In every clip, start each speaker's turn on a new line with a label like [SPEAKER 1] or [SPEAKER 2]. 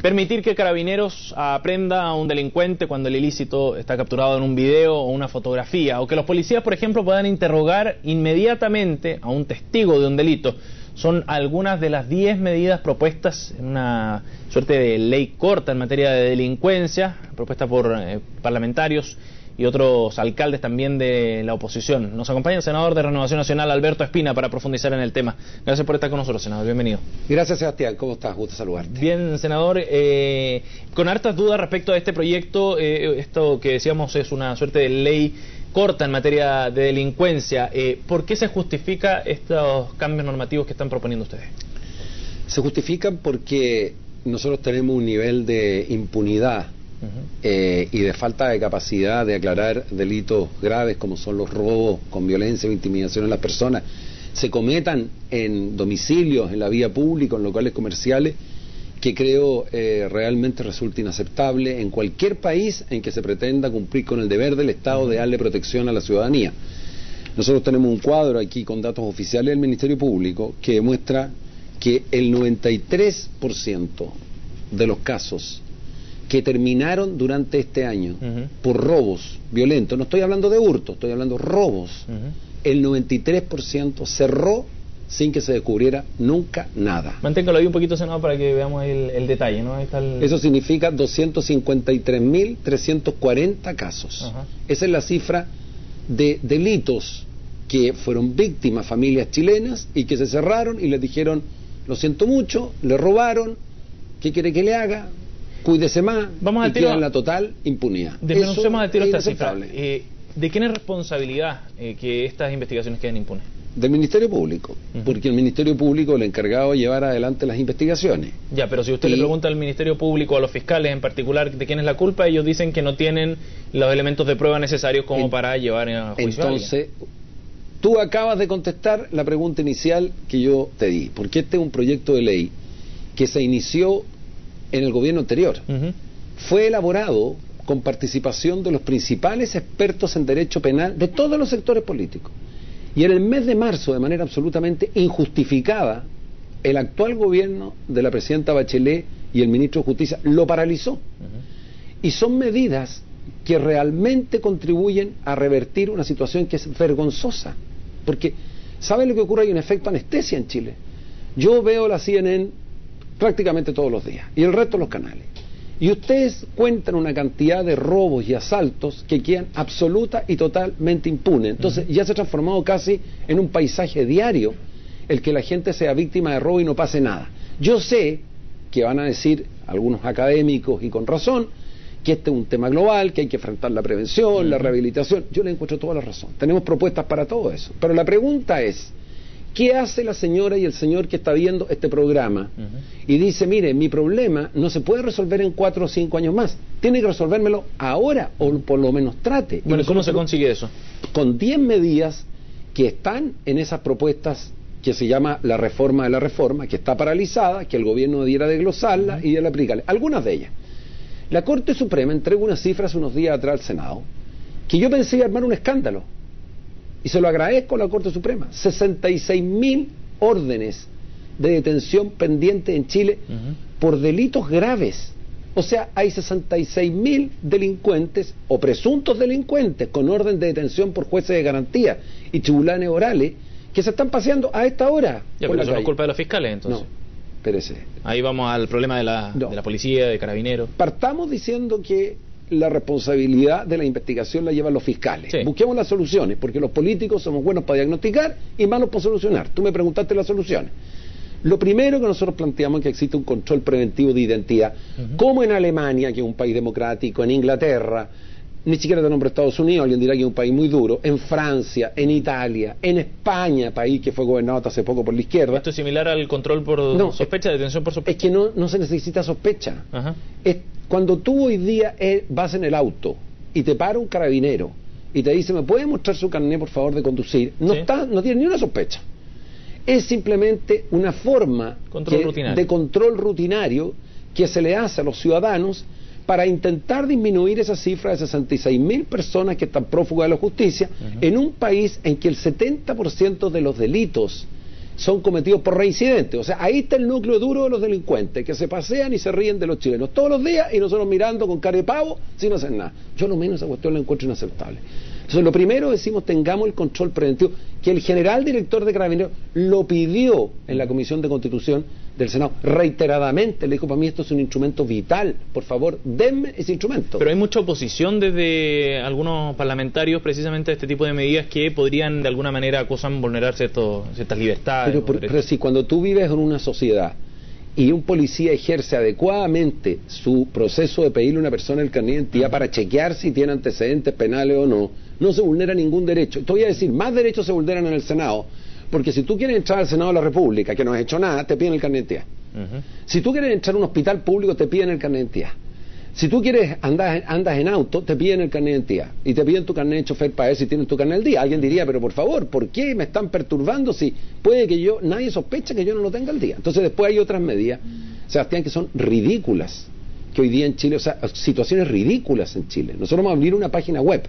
[SPEAKER 1] Permitir que Carabineros aprenda a un delincuente cuando el ilícito está capturado en un video o una fotografía, o que los policías, por ejemplo, puedan interrogar inmediatamente a un testigo de un delito, son algunas de las 10 medidas propuestas en una suerte de ley corta en materia de delincuencia, propuesta por parlamentarios y otros alcaldes también de la oposición. Nos acompaña el senador de Renovación Nacional, Alberto Espina, para profundizar en el tema. Gracias por estar con nosotros, senador. Bienvenido.
[SPEAKER 2] Gracias, Sebastián. ¿Cómo estás? Gusto saludarte.
[SPEAKER 1] Bien, senador. Con hartas dudas respecto a este proyecto, esto que decíamos es una suerte de ley corta en materia de delincuencia. ¿Por qué se justifica estos cambios normativos que están proponiendo ustedes?
[SPEAKER 2] Se justifican porque nosotros tenemos un nivel de impunidad y de falta de capacidad de aclarar delitos graves como son los robos con violencia o intimidación a las personas, se cometan en domicilios, en la vía pública, en locales comerciales, que creo realmente resulta inaceptable en cualquier país en que se pretenda cumplir con el deber del Estado de darle protección a la ciudadanía. Nosotros tenemos un cuadro aquí con datos oficiales del Ministerio Público que demuestra que el 93% de los casos que terminaron durante este año por robos violentos, no estoy hablando de hurto, estoy hablando de robos, el 93% cerró sin que se descubriera nunca nada.
[SPEAKER 1] Manténgalo ahí un poquito, senador, para que veamos el detalle, ¿no? Ahí está
[SPEAKER 2] Eso significa 253.340 casos. Esa es la cifra de delitos que fueron víctimas familias chilenas y que se cerraron y les dijeron, lo siento mucho, le robaron, ¿qué quiere que le haga? Cuídese más.
[SPEAKER 1] Vamos al
[SPEAKER 2] y
[SPEAKER 1] tiro,
[SPEAKER 2] queda en la total impunidad.
[SPEAKER 1] Desmenucemos al tiro esta cifra. ¿De quién es responsabilidad que estas investigaciones queden impunes?
[SPEAKER 2] Del Ministerio Público, porque el Ministerio Público es el encargado de llevar adelante las investigaciones.
[SPEAKER 1] Ya, pero si usted le pregunta al Ministerio Público, a los fiscales en particular, de quién es la culpa, ellos dicen que no tienen los elementos de prueba necesarios como para llevar a juicio.
[SPEAKER 2] Entonces, tú acabas de contestar la pregunta inicial que yo te di, porque este es un proyecto de ley que se inició en el gobierno anterior. Fue elaborado con participación de los principales expertos en derecho penal de todos los sectores políticos. Y en el mes de marzo, de manera absolutamente injustificada, el actual gobierno de la presidenta Bachelet y el ministro de Justicia lo paralizó. Y son medidas que realmente contribuyen a revertir una situación que es vergonzosa. Porque, ¿saben lo que ocurre? Hay un efecto anestesia en Chile. Yo veo la CNN prácticamente todos los días, y el resto de los canales. Y ustedes cuentan una cantidad de robos y asaltos que quedan absoluta y totalmente impunes. Entonces ya se ha transformado casi en un paisaje diario el que la gente sea víctima de robo y no pase nada. Yo sé que van a decir algunos académicos, y con razón, que este es un tema global, que hay que enfrentar la prevención, la rehabilitación. Yo le encuentro toda la razón. Tenemos propuestas para todo eso. Pero la pregunta es, ¿qué hace la señora y el señor que está viendo este programa y dice, mire, mi problema no se puede resolver en 4 o 5 años más, tiene que resolvérmelo ahora, o por lo menos trate?
[SPEAKER 1] Bueno, ¿cómo se consigue eso?
[SPEAKER 2] Con 10 medidas que están en esas propuestas que se llama la reforma de la reforma, que está paralizada, que el gobierno debiera desglosarla y de aplicarla. Algunas de ellas. La Corte Suprema entregó unas cifras unos días atrás al Senado que yo pensé armar un escándalo. Y se lo agradezco a la Corte Suprema. 66.000 órdenes de detención pendientes en Chile por delitos graves. O sea, hay 66.000 delincuentes o presuntos delincuentes con orden de detención por jueces de garantía y tribunales orales que se están paseando a esta hora.
[SPEAKER 1] Ya, pero eso no es culpa de los fiscales, entonces.
[SPEAKER 2] No, espérese.
[SPEAKER 1] Ahí vamos al problema de la policía, de Carabineros.
[SPEAKER 2] Partamos diciendo que la responsabilidad de la investigación la llevan los fiscales. Sí. Busquemos las soluciones, porque los políticos somos buenos para diagnosticar y malos para solucionar. Tú me preguntaste las soluciones. Lo primero que nosotros planteamos es que existe un control preventivo de identidad, como en Alemania, que es un país democrático, en Inglaterra, ni siquiera te nombro Estados Unidos, alguien dirá que es un país muy duro, en Francia, en Italia, en España, país que fue gobernado hasta hace poco por la izquierda.
[SPEAKER 1] ¿Esto es similar al control por sospecha, detención por sospecha?
[SPEAKER 2] Es que no se necesita sospecha. Cuando tú hoy día vas en el auto y te para un carabinero y te dice, ¿me puede mostrar su carnet, por favor, de conducir? No tiene ni una sospecha. Es simplemente una forma de control rutinario que se le hace a los ciudadanos para intentar disminuir esa cifra de 66.000 personas que están prófugas de la justicia en un país en que el 70% de los delitos son cometidos por reincidentes. O sea, ahí está el núcleo duro de los delincuentes, que se pasean y se ríen de los chilenos todos los días y nosotros mirando con cara de pavo sin hacer nada. Yo lo menos esa cuestión la encuentro inaceptable. Entonces, lo primero decimos, tengamos el control preventivo, que el general director de Carabineros lo pidió en la Comisión de Constitución del Senado reiteradamente. Le dijo, para mí esto es un instrumento vital, por favor, denme ese instrumento.
[SPEAKER 1] Pero hay mucha oposición desde algunos parlamentarios precisamente a este tipo de medidas que podrían de alguna manera acusan vulnerar ciertas libertades.
[SPEAKER 2] Pero si cuando tú vives en una sociedad y un policía ejerce adecuadamente su proceso de pedirle a una persona el carnet de identidad para chequear si tiene antecedentes penales o no, no se vulnera ningún derecho. Te voy a decir, más derechos se vulneran en el Senado, porque si tú quieres entrar al Senado de la República, que no has hecho nada, te piden el carnet de identidad. Si tú quieres entrar a un hospital público, te piden el carnet de identidad. Si tú quieres andas en auto, te piden el carnet de identidad y te piden tu carnet de chofer para ver si tienes tu carnet al día. Alguien diría, pero por favor, ¿por qué me están perturbando si puede que nadie sospecha que yo no lo tenga al día? Entonces después hay otras medidas, Sebastián, que son ridículas, que hoy día en Chile, o sea, situaciones ridículas en Chile. Nosotros vamos a abrir una página web,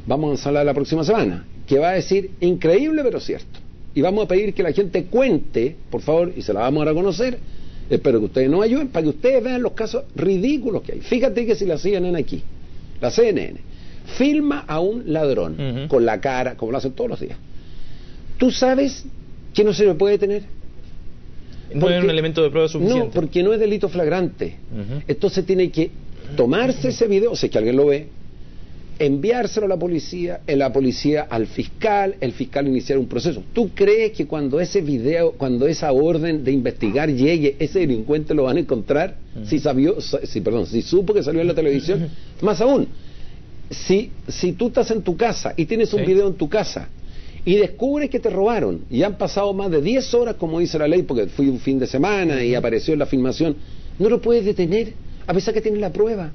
[SPEAKER 2] vamos a lanzarla la próxima semana, que va a decir, increíble pero cierto. Y vamos a pedir que la gente cuente, por favor, y se la vamos a dar a conocer. Espero que ustedes nos ayuden para que ustedes vean los casos ridículos que hay. Fíjate que si la CNN aquí, la CNN, filma a un ladrón con la cara, como lo hacen todos los días, ¿tú sabes que no se le puede detener?
[SPEAKER 1] No es un elemento de prueba suficiente.
[SPEAKER 2] No, porque no es delito flagrante. Entonces tiene que tomarse ese video, o sea, que alguien lo ve, enviárselo a la policía al fiscal, el fiscal iniciar un proceso. ¿Tú crees que cuando ese video, cuando esa orden de investigar llegue, ese delincuente lo van a encontrar? Si supo que salió en la televisión, más aún, si tú estás en tu casa y tienes un video en tu casa y descubres que te robaron y han pasado más de 10 horas, como dice la ley, porque fui un fin de semana y apareció en la filmación, no lo puedes detener a pesar que tienes la prueba.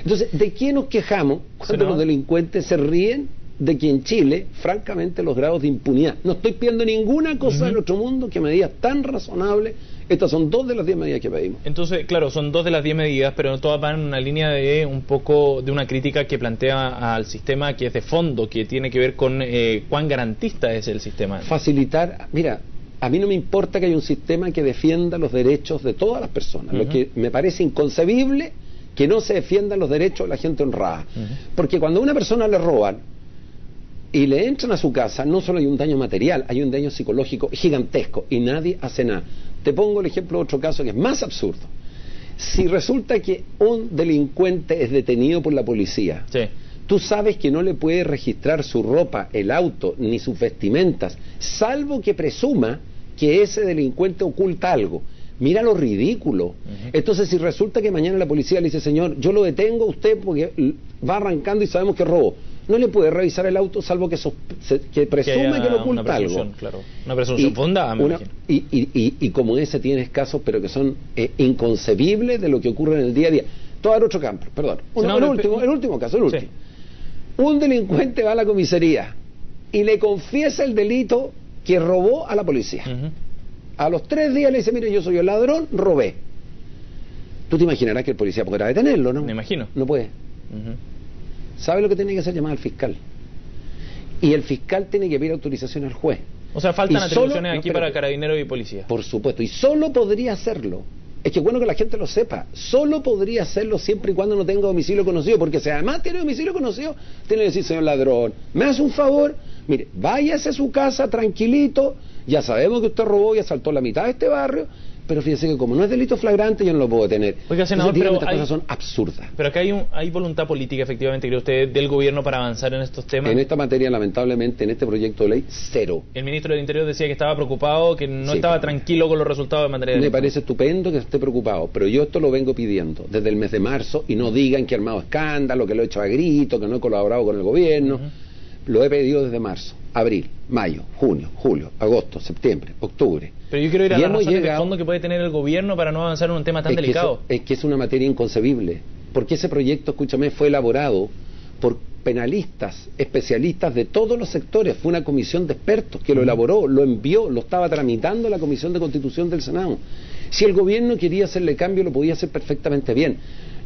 [SPEAKER 2] Entonces, ¿de qué nos quejamos cuando los delincuentes se ríen de que en Chile, francamente, los grados de impunidad? No estoy pidiendo ninguna cosa en otro mundo que medidas tan razonables. Estas son 2 de las 10 medidas que pedimos.
[SPEAKER 1] Entonces, claro, son 2 de las 10 medidas, pero todas van en una línea de un poco de una crítica que plantea al sistema, que es de fondo, que tiene que ver con cuán garantista es el sistema.
[SPEAKER 2] Facilitar, mira, a mí no me importa que haya un sistema que defienda los derechos de todas las personas. Lo que me parece inconcebible que no se defiendan los derechos de la gente honrada. Porque cuando a una persona le roban y le entran a su casa, no solo hay un daño material, hay un daño psicológico gigantesco y nadie hace nada. Te pongo el ejemplo de otro caso que es más absurdo. Si resulta que un delincuente es detenido por la policía, tú sabes que no le puede registrar su ropa, el auto, ni sus vestimentas, salvo que presuma que ese delincuente oculta algo. Mira lo ridículo. Entonces, si resulta que mañana la policía le dice, señor, yo lo detengo a usted porque va arrancando y sabemos que robó, no le puede revisar el auto salvo que presume que lo oculta algo.
[SPEAKER 1] Claro. Una presunción fundada, me imagino.
[SPEAKER 2] Y como ese tienes casos, pero que son inconcebibles de lo que ocurre en el día a día. Todo el otro campo, perdón. El último caso. Un delincuente va a la comisaría y le confiesa el delito que robó a la policía. A los 3 días le dice, mire, yo soy el ladrón, robé. Tú te imaginarás que el policía podrá detenerlo, ¿no?
[SPEAKER 1] Me imagino.
[SPEAKER 2] No puede. ¿Sabe lo que tiene que hacer? Llamar al fiscal. Y el fiscal tiene que pedir autorización al juez.
[SPEAKER 1] O sea, faltan atribuciones aquí para carabineros y policía.
[SPEAKER 2] Por supuesto. Y solo podría hacerlo. Es que es bueno que la gente lo sepa. Solo podría hacerlo siempre y cuando no tenga domicilio conocido. Porque si además tiene domicilio conocido, tiene que decir, señor ladrón, ¿me hace un favor? Mire, váyase a su casa tranquilito. Ya sabemos que usted robó y asaltó la mitad de este barrio, pero fíjese que como no es delito flagrante, yo no lo puedo detener.
[SPEAKER 1] Oiga, senador, pero
[SPEAKER 2] estas cosas son absurdas.
[SPEAKER 1] Pero acá hay voluntad política, efectivamente, cree usted, del gobierno para avanzar en estos temas.
[SPEAKER 2] En esta materia, lamentablemente, en este proyecto de ley, 0.
[SPEAKER 1] El ministro del Interior decía que estaba preocupado, que no estaba tranquilo con los resultados de materia de
[SPEAKER 2] Me parece estupendo que esté preocupado, pero yo esto lo vengo pidiendo desde el mes de marzo, y no digan que he armado escándalo, que lo he hecho a grito, que no he colaborado con el gobierno. Lo he pedido desde marzo, abril, mayo, junio, julio, agosto, septiembre, octubre.
[SPEAKER 1] Pero yo quiero ir a las razones de fondo que puede tener el gobierno para no avanzar en un tema tan delicado.
[SPEAKER 2] Es que es una materia inconcebible, porque ese proyecto, escúchame, fue elaborado por penalistas, especialistas de todos los sectores. Fue una comisión de expertos que lo elaboró, lo envió, lo estaba tramitando la Comisión de Constitución del Senado. Si el gobierno quería hacerle cambio, lo podía hacer perfectamente bien.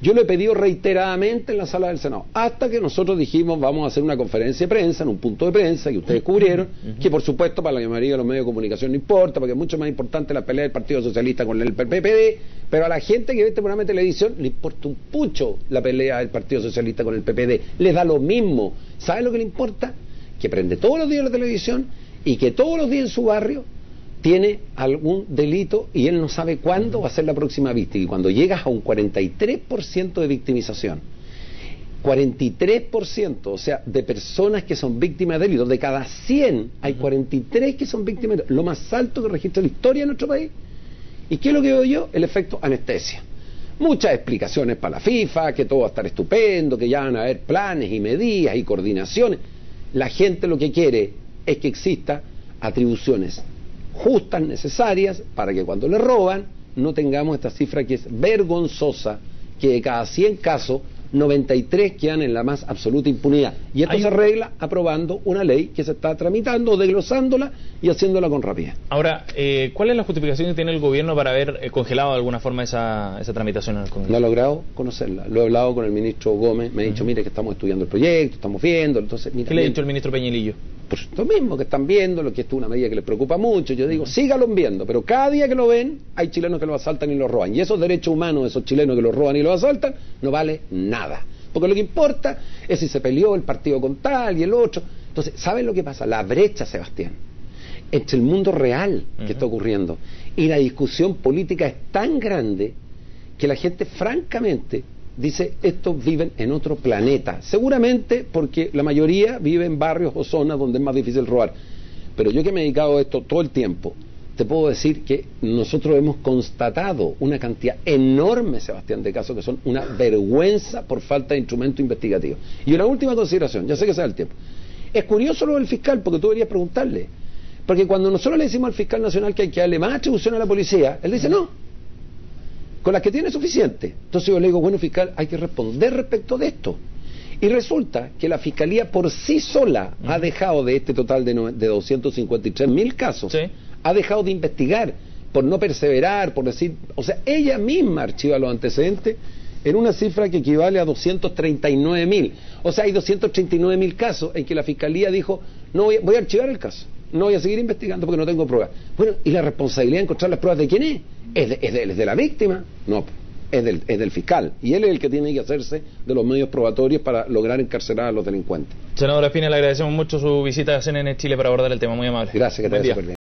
[SPEAKER 2] Yo lo he pedido reiteradamente en la sala del Senado, hasta que nosotros dijimos vamos a hacer una conferencia de prensa, en un punto de prensa que ustedes cubrieron, que por supuesto para la mayoría de los medios de comunicación no importa, porque es mucho más importante la pelea del Partido Socialista con el PPD, pero a la gente que ve este programa de televisión le importa un pucho la pelea del Partido Socialista con el PPD, les da lo mismo. ¿Sabe lo que le importa? Que prende todos los días la televisión y que todos los días en su barrio tiene algún delito y él no sabe cuándo va a ser la próxima víctima. Y cuando llegas a un 43% de victimización, 43%, o sea, de personas que son víctimas de delitos, de cada 100 hay 43 que son víctimas de delitos, lo más alto que registra la historia de nuestro país. ¿Y qué es lo que veo yo? El efecto anestesia. Muchas explicaciones para la FIFA, que todo va a estar estupendo, que ya van a haber planes y medidas y coordinaciones. La gente lo que quiere es que exista atribuciones justas, necesarias, para que cuando le roban no tengamos esta cifra que es vergonzosa, que de cada 100 casos 93 quedan en la más absoluta impunidad. Y esto se arregla aprobando una ley que se está tramitando, desglosándola y haciéndola con rapidez.
[SPEAKER 1] Ahora, ¿cuál es la justificación que tiene el gobierno para haber congelado de alguna forma esa tramitación en el Congreso?
[SPEAKER 2] No he logrado conocerla. Lo he hablado con el ministro Gómez, me ha dicho, mire que estamos estudiando el proyecto, estamos viendo, entonces... Mira,
[SPEAKER 1] ¿qué le ha dicho el ministro Peñalillo?
[SPEAKER 2] Pues lo mismo, que están viendo, lo que esto es una medida que les preocupa mucho. Yo digo, síganlo viendo, pero cada día que lo ven, hay chilenos que lo asaltan y lo roban. Y esos derechos humanos de esos chilenos que lo roban y lo asaltan, no vale nada. Porque lo que importa es si se peleó el partido con tal y el otro. Entonces, ¿saben lo que pasa? La brecha, Sebastián, entre el mundo real que está ocurriendo y la discusión política es tan grande que la gente, francamente, dice, estos viven en otro planeta. Seguramente porque la mayoría vive en barrios o zonas donde es más difícil robar. Pero yo que me he dedicado a esto todo el tiempo, te puedo decir que nosotros hemos constatado una cantidad enorme, Sebastián, de casos que son una vergüenza por falta de instrumento investigativo. Y una última consideración, ya sé que sea el tiempo. Es curioso lo del fiscal, porque tú deberías preguntarle. Porque cuando nosotros le decimos al fiscal nacional que hay que darle más atribución a la policía, él dice no, con las que tiene suficiente. Entonces yo le digo, bueno, fiscal, hay que responder respecto de esto. Y resulta que la Fiscalía por sí sola ha dejado de este total de 253.000 casos, ha dejado de investigar por no perseverar, por decir, o sea, ella misma archiva los antecedentes en una cifra que equivale a 239.000. O sea, hay 239.000 casos en que la Fiscalía dijo, no voy a archivar el caso, no voy a seguir investigando porque no tengo pruebas. Bueno, ¿y la responsabilidad de encontrar las pruebas de quién es? ¿Es de la víctima? No, es del fiscal. Y él es el que tiene que hacerse de los medios probatorios para lograr encarcelar a los delincuentes.
[SPEAKER 1] Senador Espina, le agradecemos mucho su visita a CNN Chile para abordar el tema. Muy amable.
[SPEAKER 2] Gracias, que te vaya súper bien.